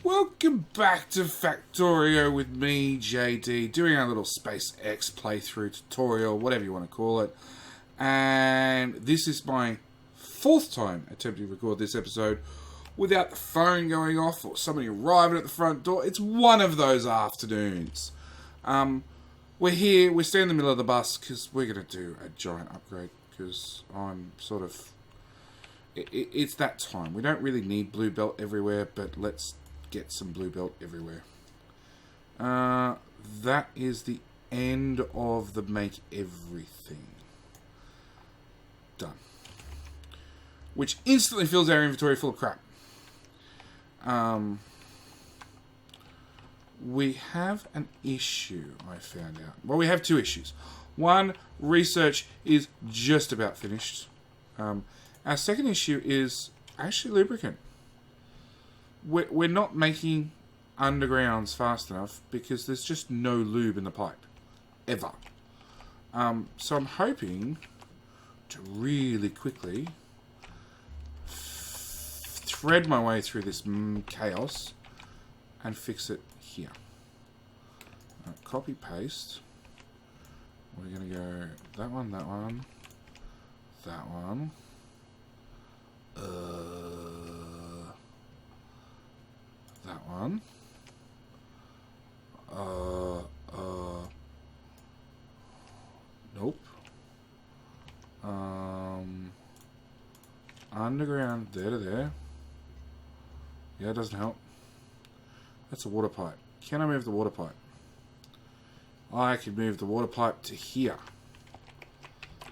Welcome back to Factorio with me, JD, doing our little SpaceX playthrough tutorial, whatever you want to call it. And this is my fourth time attempting to record this episode without the phone going off or somebody arriving at the front door. It's one of those afternoons. We're here, we're standing in the middle of the bus because we're going to do a giant upgrade because I'm sort of... It's that time. We don't really need blue belt everywhere, but let's get some blue belt everywhere. That is the end of the make everything. Done. Which instantly fills our inventory full of crap. We have an issue, I found out. Well, we have two issues. One, research is just about finished. Our second issue is actually lubricant. We're not making undergrounds fast enough because there's just no lube in the pipe. Ever. So I'm hoping to really quickly thread my way through this chaos and fix it here. Copy paste. We're going to go that one, that one, that one. That one. Nope. Underground, there to there. Yeah, it doesn't help. That's a water pipe. Can I move the water pipe? I can move the water pipe to here.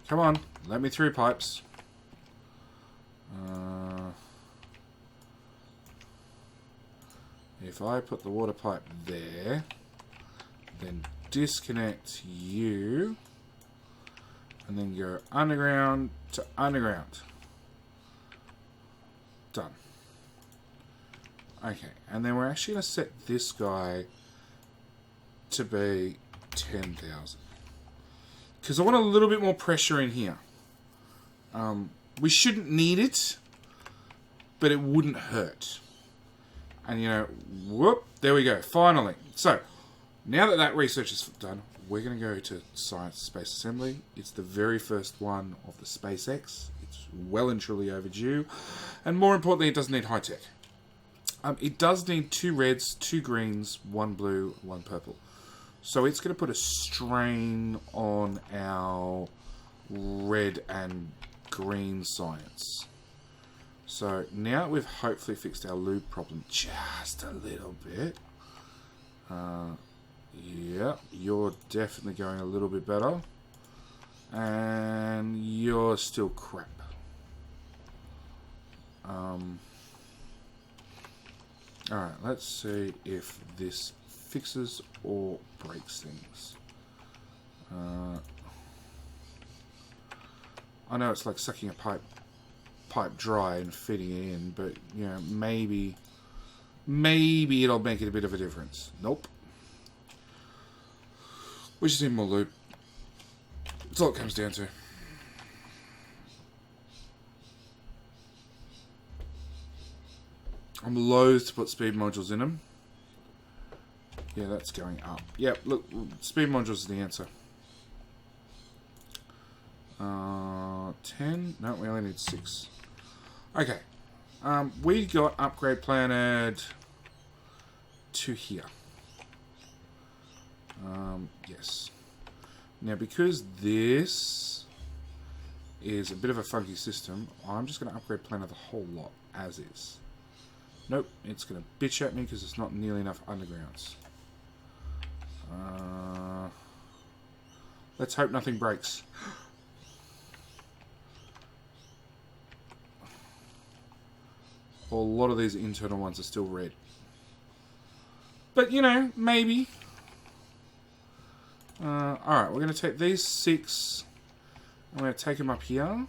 Come on, let me through, pipes. If I put the water pipe there, then disconnect you, and then go underground to underground. Done. Okay, and then we're actually going to set this guy to be 10,000. Because I want a little bit more pressure in here. We shouldn't need it, but it wouldn't hurt. And you know, whoop, there we go, finally. So, now that that research is done, we're going to go to Science Space Assembly. It's the very first one of the SpaceX. It's well and truly overdue. And more importantly, it doesn't need high-tech. It does need 2 reds, 2 greens, 1 blue, 1 purple. So it's going to put a strain on our red and green science. So now we've hopefully fixed our lube problem just a little bit. Yeah, you're definitely going a little bit better. And you're still crap. Alright, let's see if this fixes or breaks things. I know it's like sucking a pipe dry and feeding it in, but you know, maybe it'll make it a bit of a difference. Nope. We just need more lube. That's all it comes down to. I'm loath to put speed modules in them. Yeah, that's going up. Yep, look, speed modules is the answer. 10? No, we only need 6. Okay. We got upgrade planted to here. Yes. Now, because this is a bit of a funky system, I'm just going to upgrade planet the whole lot as is. Nope, it's going to bitch at me because it's not nearly enough undergrounds. Let's hope nothing breaks. A lot of these internal ones are still red. But, you know, maybe. Alright, we're going to take these 6. I'm going to take them up here. I'm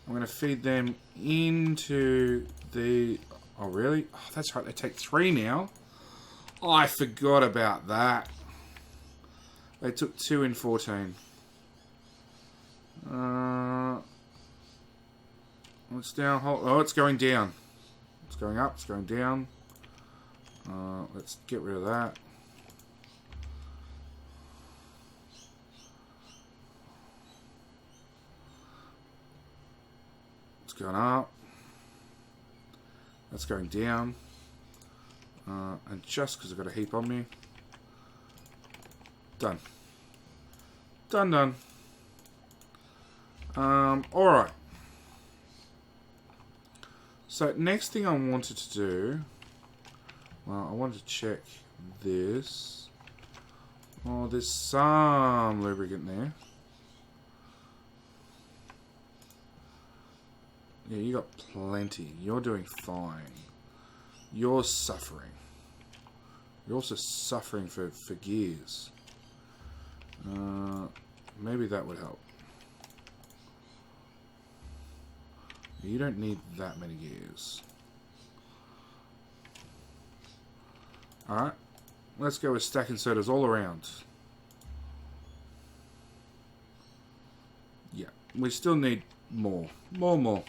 going to feed them into the... Oh, really? Oh, that's right, they take 3 now. Oh, I forgot about that. They took 2 in 14. It's down. Oh, it's going down. It's going up. It's going down. Let's get rid of that. It's going up. That's going down. And just because I've got a heap on me. Done. Done. Alright. So, next thing I wanted to do... Well, I wanted to check this. Oh, there's some lubricant there. Yeah, you got plenty. You're doing fine. You're suffering. You're also suffering for gears. Maybe that would help. You don't need that many gears. Alright. Let's go with stack inserters all around. Yeah. We still need more. More.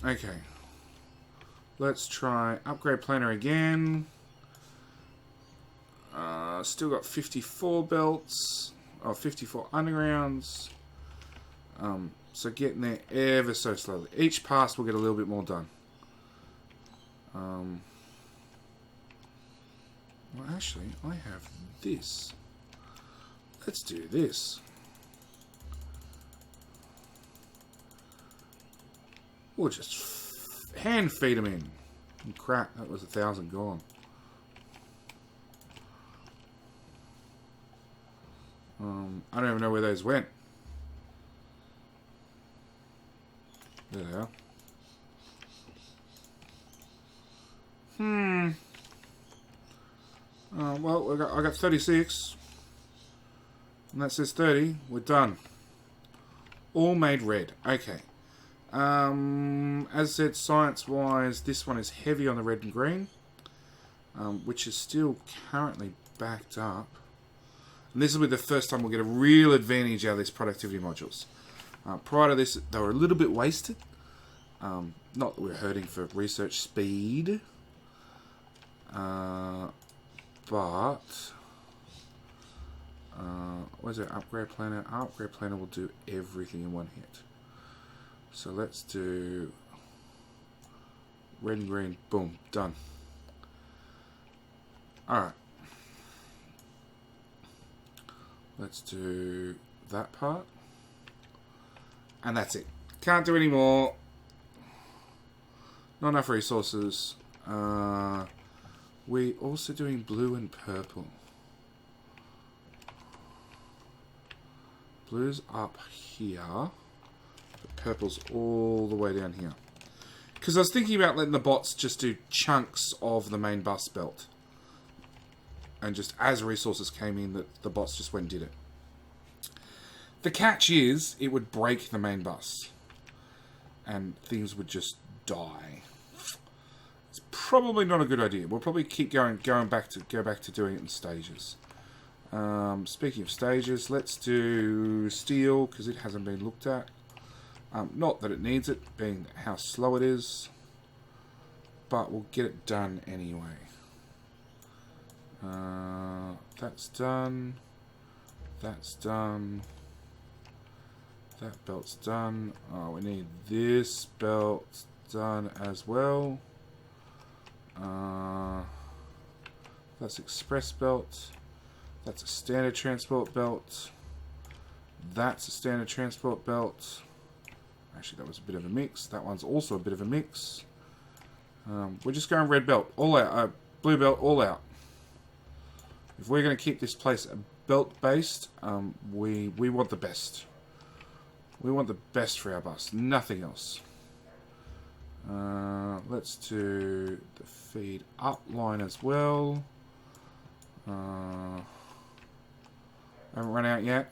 Okay. Let's try upgrade planner again. Still got 54 belts. Oh, 54 undergrounds. So getting there ever so slowly. Each pass will get a little bit more done. Well, actually, I have this. Let's do this. We'll just hand feed them in. And crap, that was 1,000 gone. I don't even know where those went. There they are. Well, I got 36. And that says 30. We're done. All made red. Okay. As said, science-wise, this one is heavy on the red and green. Which is still currently backed up. And this will be the first time we'll get a real advantage out of these productivity modules. Prior to this, they were a little bit wasted. Not that we're hurting for research speed. But where's our upgrade planner? Our upgrade planner will do everything in one hit. So let's do red and green. Boom, done. Alright. Let's do that part. And that's it. Can't do any more. Not enough resources. We're also doing blue and purple. Blue's up here. But purple's all the way down here. Because I was thinking about letting the bots just do chunks of the main bus belt. And just as resources came in, the bots just went and did it. The catch is, it would break the main bus. And things would just die. It's probably not a good idea. We'll probably keep go back to doing it in stages. Speaking of stages, let's do steel, because it hasn't been looked at. Not that it needs it, being how slow it is. But we'll get it done anyway. That's done. That's done. That belt's done. Oh, we need this belt done as well. That's express belt. That's a standard transport belt. That's a standard transport belt. Actually, that was a bit of a mix. That one's also a bit of a mix. We're just going red belt, all out. Blue belt, all out. If we're going to keep this place belt-based, we want the best. We want the best for our bus, nothing else. Let's do the feed up line as well. Haven't run out yet.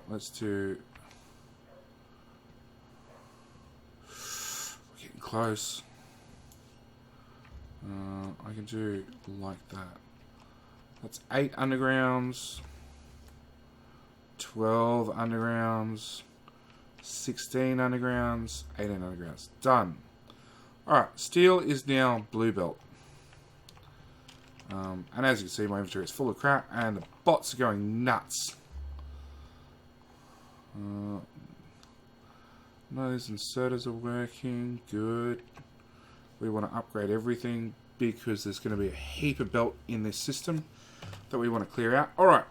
Let's do... We're getting close. I can do like that. That's 8 undergrounds. 12 undergrounds. 16 undergrounds, 18 undergrounds. Done. Alright, steel is now blue belt. And as you can see, my inventory is full of crap, and the bots are going nuts. Those inserters are working. Good. We want to upgrade everything because there's going to be a heap of belt in this system that we want to clear out. Alright.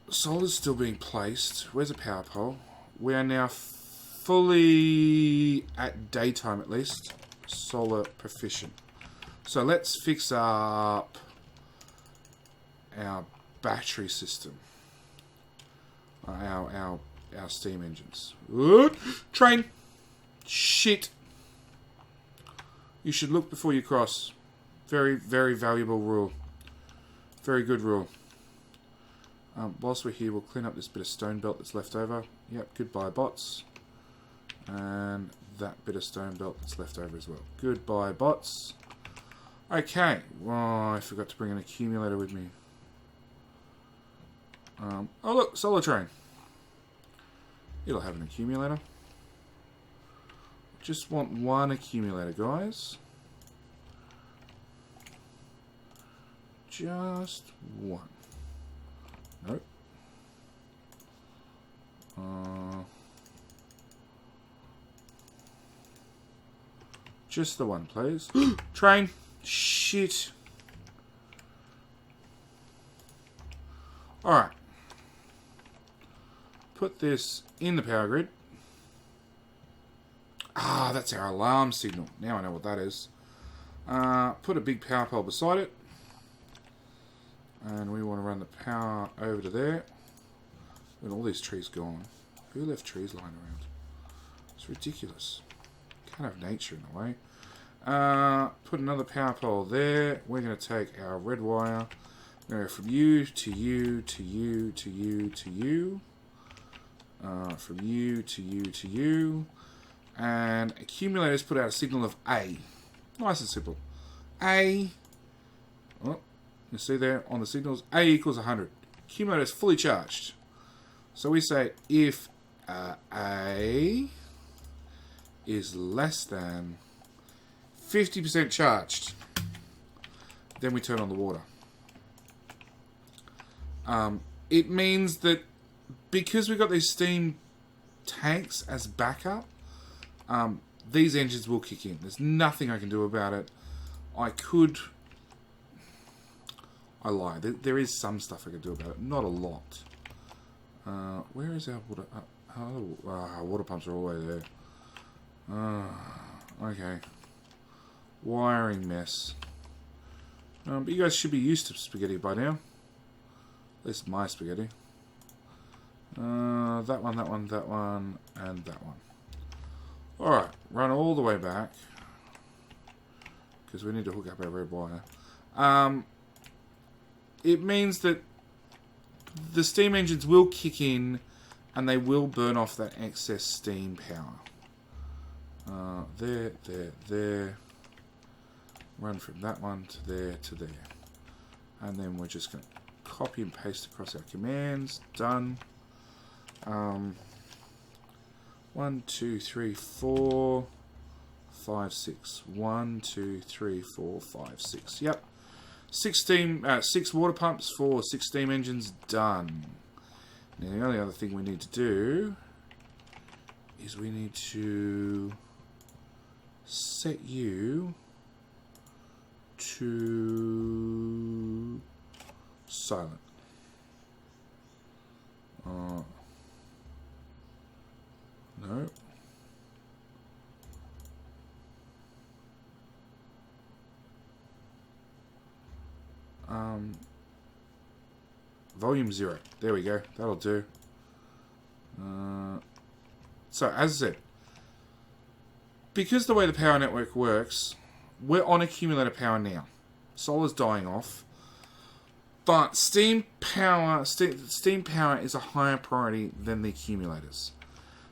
Solar's still being placed. Where's a power pole? We are now fully, at daytime at least, solar proficient. So let's fix up our battery system. Our steam engines. Ooh, train! Shit! You should look before you cross. Very, very valuable rule. Very good rule. Whilst we're here, we'll clean up this bit of stone belt that's left over. Yep, goodbye bots. And that bit of stone belt that's left over as well. Goodbye bots. Okay. Oh, I forgot to bring an accumulator with me. Oh look, solar train. It'll have an accumulator. Just want one accumulator, guys. Just one. Nope. Just the one, please. Train. Shit. Alright. Put this in the power grid. Ah, that's our alarm signal. Now I know what that is. Put a big power pole beside it. And we want to run the power over to there. And all these trees gone. Who left trees lying around? It's ridiculous. Can't have nature in the way. Put another power pole there. We're going to take our red wire. We're going to go from you to you to you to you to you. From you to you to you. And accumulators put out a signal of A. Nice and simple. A. Oh, you see there on the signals, A equals 100. Accumulator is fully charged. So we say if A is less than 50% charged, then we turn on the water. It means that because we've got these steam tanks as backup, these engines will kick in. There's nothing I can do about it. I lie. There is some stuff I can do about it. Not a lot. Where is our water? Our water pumps are all the way there. Okay. Wiring mess. But you guys should be used to spaghetti by now. At least my spaghetti. That one, that one, that one, and that one. Alright, run all the way back. Because we need to hook up our red wire. It means that the steam engines will kick in and they will burn off that excess steam power. There, there, there. Run from that one to there to there. And then we're just going to copy and paste across our commands. Done. 1, 2, 3, 4, 5, 6. 1, 2, 3, 4, 5, 6. Yep. 6 water pumps for 6 steam engines. Done. Now the only other thing we need to do is we need to set you to silent. No. Volume 0. There we go. That'll do. So, as I said, because the way the power network works, we're on accumulator power now. Solar's dying off. But steam power is a higher priority than the accumulators.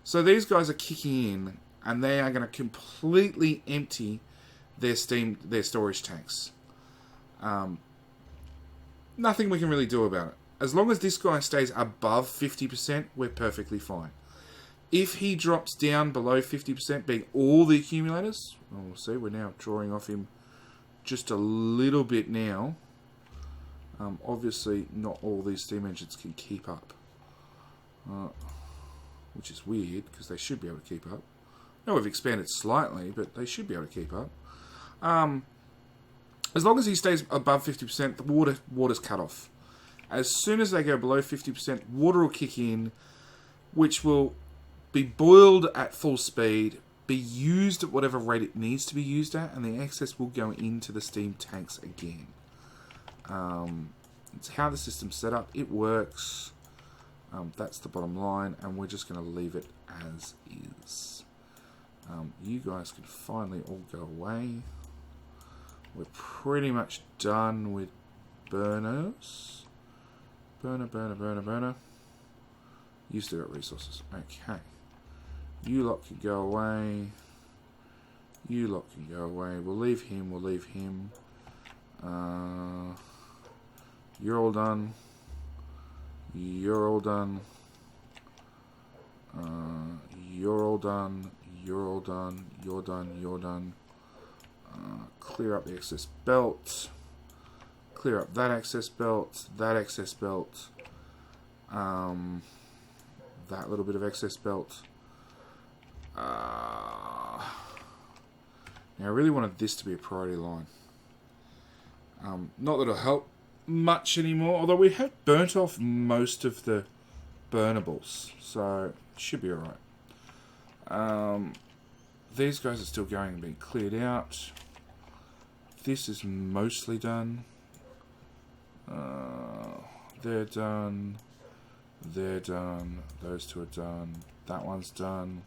So these guys are kicking in, and they are going to completely empty their storage tanks. nothing we can really do about it. As long as this guy stays above 50%, we're perfectly fine. If he drops down below 50%, being all the accumulators, well, we'll see, we're now drawing off him just a little bit now. Obviously, not all these steam engines can keep up. Which is weird, because they should be able to keep up. I know we've expanded slightly, but they should be able to keep up. As long as he stays above 50%, the water's cut off. As soon as they go below 50%, water will kick in, which will be boiled at full speed, be used at whatever rate it needs to be used at, and the excess will go into the steam tanks again. It's how the system's set up. It works. That's the bottom line, and we're just going to leave it as is. You guys can finally all go away. We're pretty much done with burners. Burner. You still got resources. Okay. You lot can go away. You lot can go away. We'll leave him. You're all done. You're all done. You're all done. You're all done. You're done. You're done. Clear up the excess belt. Clear up that excess belt. That excess belt. That little bit of excess belt. Now I really wanted this to be a priority line. Not that it'll help much anymore, although we have burnt off most of the burnables, so it should be alright. These guys are still going and being cleared out. This is mostly done. They're done. They're done. Those two are done. That one's done.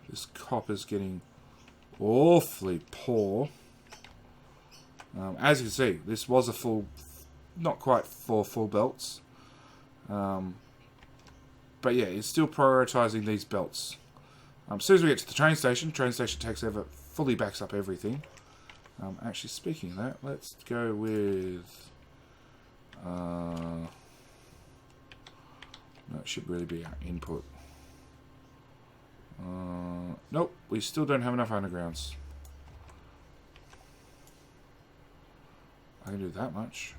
This copper's getting awfully poor. As you can see, this was a full, not quite 4 full belts. But yeah, it's still prioritizing these belts. As soon as we get to the train station takes over, fully backs up everything. Actually, speaking of that, let's go with... that should really be our input. Nope, we still don't have enough undergrounds. I can do that much.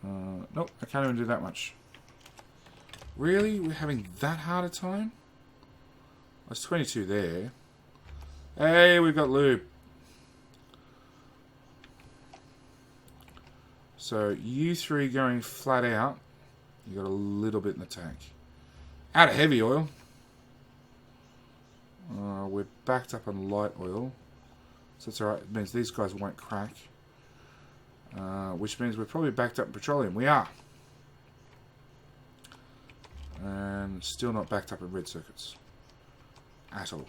Nope, I can't even do that much. Really? We're having that hard a time? There's 22 there. Hey, we've got Lube. So, you three going flat out. You got a little bit in the tank. Out of heavy oil. We're backed up on light oil. So that's alright. It means these guys won't crack. Which means we're probably backed up in petroleum. We are. And still not backed up in red circuits. At all.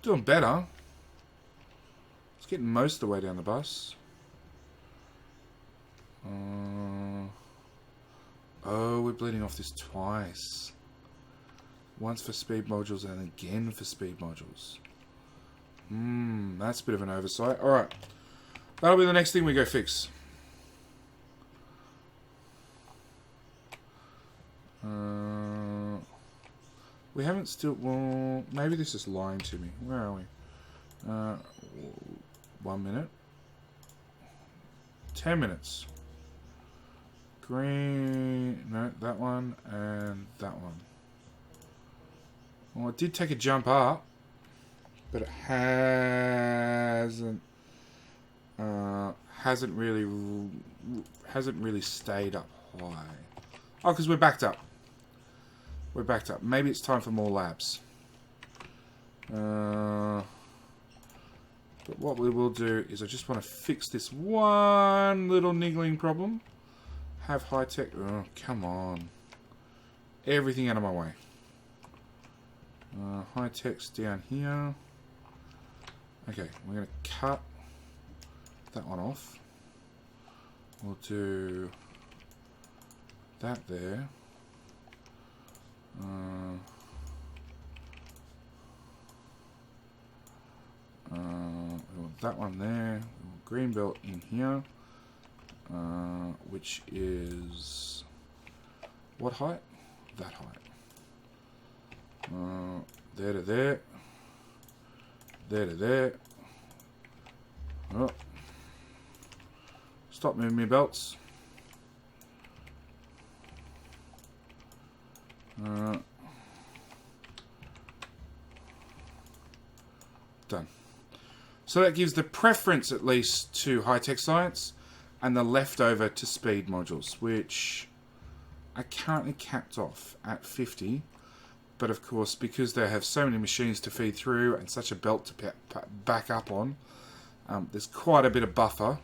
Doing better. It's getting most of the way down the bus. Oh, we're bleeding off this twice. Once for speed modules and again for speed modules. That's a bit of an oversight. Alright. That'll be the next thing we go fix. We haven't still... Well, maybe this is lying to me. Where are we? 1 minute. 10 minutes. Green... No, that one and that one. Well, it did take a jump up, but it hasn't really stayed up high. Oh, because we're backed up. We're backed up. Maybe it's time for more labs. But what we will do is I just want to fix this one little niggling problem. Have high tech. Oh, come on. Everything out of my way. High tech's down here. Okay, we're going to cut that one off. We'll do that there. that one there. Green belt in here. Which is... what height? That height. There to there. There to there. Oh. Stop moving me belts. Done. So that gives the preference at least to high-tech science and the leftover to speed modules, which are currently capped off at 50. But of course, because they have so many machines to feed through and such a belt to back up on, there's quite a bit of buffer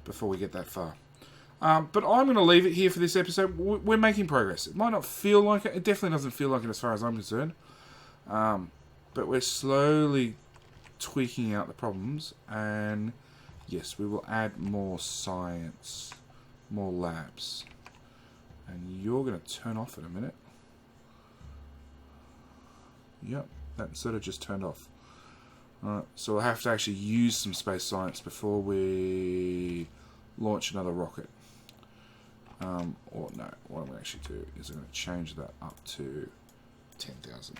before we get that far. But I'm going to leave it here for this episode. We're making progress. It might not feel like it. It definitely doesn't feel like it as far as I'm concerned. But we're slowly tweaking out the problems. And yes, we will add more science, more labs. And you're going to turn off in a minute. Yep, that sort of just turned off. Alright, so we'll have to actually use some space science before we launch another rocket. Or no, what I'm going to actually do is I'm going to change that up to 10,000.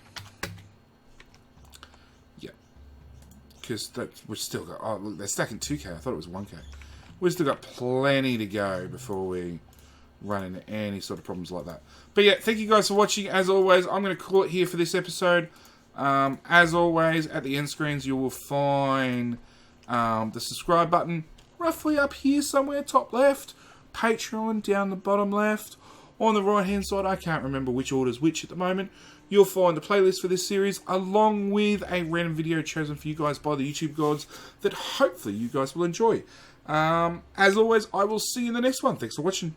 Yeah. Because we've still got... oh, look, they're stacking 2k. I thought it was 1k. We've still got plenty to go before we run into any sort of problems like that. But yeah, thank you guys for watching. As always, I'm going to call it here for this episode. As always, at the end screens, you will find the subscribe button roughly up here somewhere, top left. Patreon down the bottom left. On the right hand side, I can't remember which order's which at the moment. You'll find the playlist for this series, along with a random video chosen for you guys by the YouTube gods that hopefully you guys will enjoy. As always, I will see you in the next one. Thanks for watching.